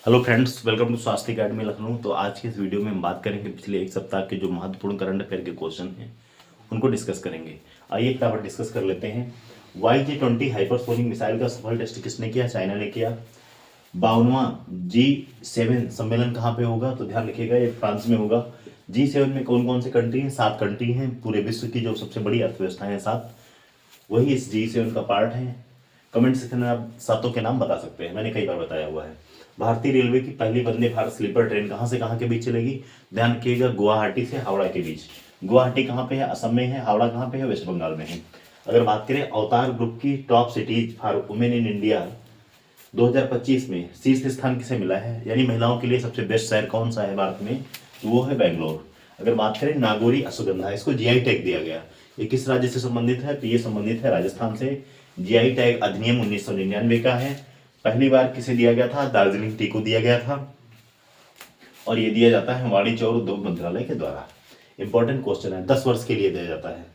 Hello friends, welcome to स्वास्थ्य academy Lucknow. तो आज की इस वीडियो में हम बात करेंगे पिछले एक सप्ताह के जो महत्वपूर्ण करंट अफेयर के क्वेश्चन हैं उनको डिस्कस करेंगे। आइए फटाफट डिस्कस कर लेते हैं। YJ-20 हाइपरसोनिक मिसाइल का सफल टेस्ट किसने किया? चाइना ने किया। 52वां G7 सम्मेलन कहाँ पे होगा? तो ध्यान रखिएगा, ये फ्रांस में होगा। G7 में कौन कौन से कंट्री हैं? 7 कंट्री हैं। पूरे विश्व की जो सबसे बड़ी अर्थव्यवस्थाएं हैं 7, वही इस G7 का पार्ट है। कमेंट सेक्शन में आप सातों के नाम बता सकते हैं, मैंने कई बार बताया हुआ है। भारतीय रेलवे की पहली वंदे भारत स्लीपर ट्रेन कहाँ से कहाँ के बीच चलेगी? ध्यान रखिएगा, गुवाहाटी से हावड़ा के बीच। गुवाहाटी कहाँ पे है? असम में है। हावड़ा कहाँ पे है? वेस्ट बंगाल में है। अगर बात करें अवतार ग्रुप की top cities for women in India 2025 में शीर्ष स्थान किसे मिला है? यानी महिलाओं के लिए सबसे बेस्ट शहर कौन सा है भारत में? तो वो है बेंगलोर। अगर बात करें नागौरी अश्वगंधा, इसको जीआई टैग दिया गया। ये किस राज्य से संबंधित है? तो ये संबंधित है राजस्थान से। जीआई टैग अधिनियम 1999 का है। पहली बार किसे दिया गया था? दार्जिलिंग टी को दिया गया था। और ये दिया जाता है वाणिज्य और उद्योग मंत्रालय के द्वारा। इंपॉर्टेंट क्वेश्चन है, 10 वर्ष के लिए दिया जाता है।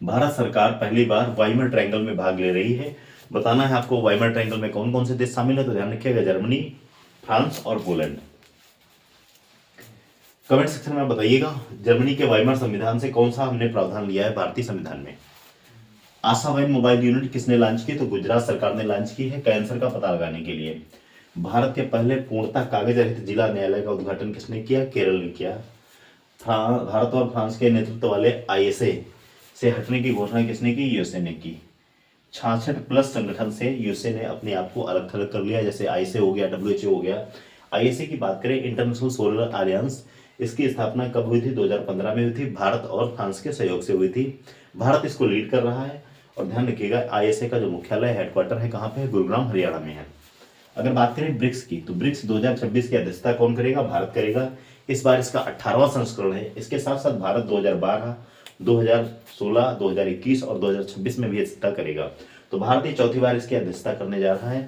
भारत सरकार पहली बार वाइमर ट्रायंगल में भाग ले रही है। बताना है आपको वाइमर ट्रायंगल में कौन कौन से देश शामिल है। तो ध्यान रखिएगा, जर्मनी, फ्रांस और पोलैंड। कमेंट सेक्शन में बताइएगा, जर्मनी के वाइमर संविधान से कौन सा हमने प्रावधान लिया है भारतीय संविधान में। आशा वैन मोबाइल यूनिट किसने लॉन्च की? तो गुजरात सरकार ने लॉन्च की है, कैंसर का पता लगाने के लिए। भारत के पहले पूर्णतः कागज रहित जिला न्यायालय का उद्घाटन किसने किया? केरल ने किया। भारत और फ्रांस के नेतृत्व वाले आईएसए से हटने की घोषणा किसने की? यूएसए ने की। 66+ संगठन से यूएसए ने अपने आप को अलग थलग कर लिया, जैसे आईएसए हो गया, डब्ल्यूएचओ हो गया। आईएसए की बात करें, इंटरनेशनल सोलर अलायंस, इसकी स्थापना कब हुई थी? 2015 में हुई थी। भारत और फ्रांस के सहयोग से हुई थी। भारत इसको लीड कर रहा है। और ध्यान रखिएगा, आईएसए का जो मुख्यालय हेडक्वार्टर है कहाँ पे है? गुरुग्राम हरियाणा में है। अगर बात करें ब्रिक्स की, तो ब्रिक्स 2026 की अध्यक्षता कौन करेगा? भारत करेगा। इस बार इसका 18वां संस्करण है। इसके साथ साथ भारत 2012, 2016, 2021 और 2026 में भी अध्यक्षता करेगा। तो भारत ये चौथी बार इसकी अध्यक्षता करने जा रहा है।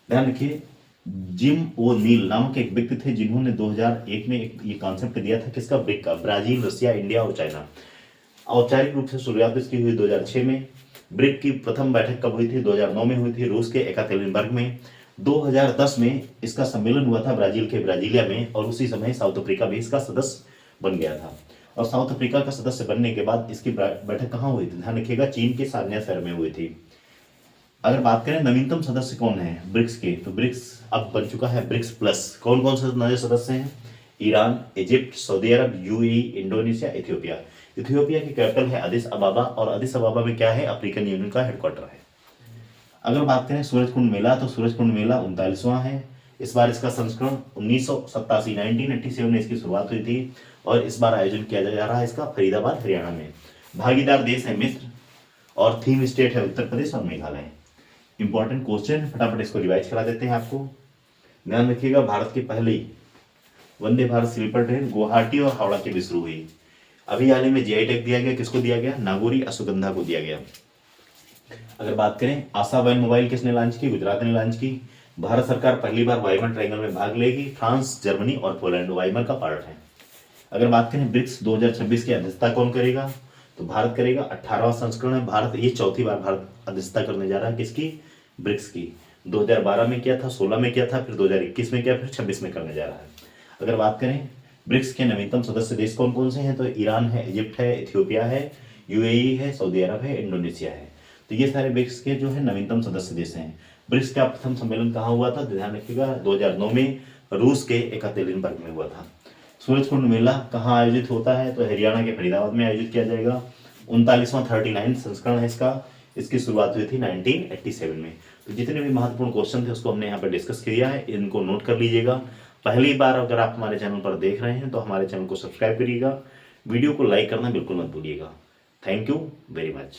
ध्यान रखिए, जिम ओ नील नामक एक व्यक्ति थे जिन्होंने 2001 में ये कॉन्सेप्ट दिया था किसका? ब्रिक का। ब्राजील, रशिया, इंडिया और चाइना। औपचारिक रूप से शुरुआत इसकी हुई 2006 में। ब्रिक की प्रथम बैठक कब हुई थी? 2009 में हुई थी, रूस के एकातेरिनबर्ग में। 2010 में इसका सम्मेलन हुआ था ब्राजील के ब्राजीलिया में, और उसी समय साउथ अफ्रीका भी इसका सदस्य बन गया था। और साउथ अफ्रीका का सदस्य बनने के बाद इसकी बैठक कहाँ हुई थी? ध्यान रखिएगा, चीन के सान्या शहर में हुई थी। अगर बात करें नवीनतम सदस्य कौन है ब्रिक्स के, तो ब्रिक्स अब बन चुका है ब्रिक्स प्लस। कौन कौन से नए सदस्य हैं? ईरान, इजिप्ट, सऊदी अरब, यूएई, इंडोनेशिया, इथियोपिया। इथियोपिया की कैपिटल है अदिस अबाबा, और अदिस अबाबा में क्या है? अफ्रीकन यूनियन का हेडक्वार्टर है। अगर बात करें सूरज कुंड मेला, तो सूरज कुंड मेला 39वां है। इस बार इसका संस्करण 1987 में इसकी शुरुआत हुई थी, और इस बार आयोजन किया जा रहा है इसका फरीदाबाद हरियाणा में। भागीदार देश है मिस्र, और थीम स्टेट है उत्तर प्रदेश और मेघालय। इंपॉर्टेंट क्वेश्चन, फटाफट इसको रिवाइज करा देते हैं आपको। ध्यान रखिएगा, भारत की पहली वंदे भारत स्लीपर ट्रेन गुवाहाटी और हावड़ा के बीच शुरू हुई। अभी हाल ही में जीआई टैग दिया गया, किसको दिया गया? नागौरी अश्वगंधा को दिया गया। अगर बात करें आशा वैन मोबाइल किसने लॉन्च की? गुजरात ने लॉन्च की। भारत सरकार पहली बार वाइमर ट्रायंगल में भाग लेगी। फ्रांस, जर्मनी और पोलैंड वाइमर का पार्ट है। अगर बात करें ब्रिक्स 2026 की अध्यक्षता कौन करेगा? तो भारत करेगा। 18वां संस्करण है। भारत ये चौथी बार भारत अध्यक्षता करने जा रहा है किसकी? ब्रिक्स की। 2012 में किया था, 16 में किया था, फिर 2021 में किया, फिर 26 में करने जा रहा है। अगर बात करें ब्रिक्स के नवीनतम सदस्य देश कौन कौन से हैं, तो ईरान है, इजिप्ट है, इथियोपिया है, यूएई है, सऊदी अरब है, इंडोनेशिया है। तो ये सारे ब्रिक्स के जो है नवीनतम सदस्य देश हैं। ब्रिक्स का प्रथम सम्मेलन कहाँ हुआ था? ध्यान रखिएगा, 2009 में रूस के एकातेरिनबर्ग में हुआ था। सूरजकुंड मेला कहाँ आयोजित होता है? तो हरियाणा के फरीदाबाद में आयोजित किया जाएगा। 39वां 39 संस्करण है इसका। इसकी शुरुआत हुई थी 1987 में। तो जितने भी महत्वपूर्ण क्वेश्चन थे उसको हमने यहाँ पर डिस्कस किया है, इनको नोट कर लीजिएगा। पहली बार अगर आप हमारे चैनल पर देख रहे हैं तो हमारे चैनल को सब्सक्राइब करिएगा। वीडियो को लाइक करना बिल्कुल मत भूलिएगा। Thank you very much.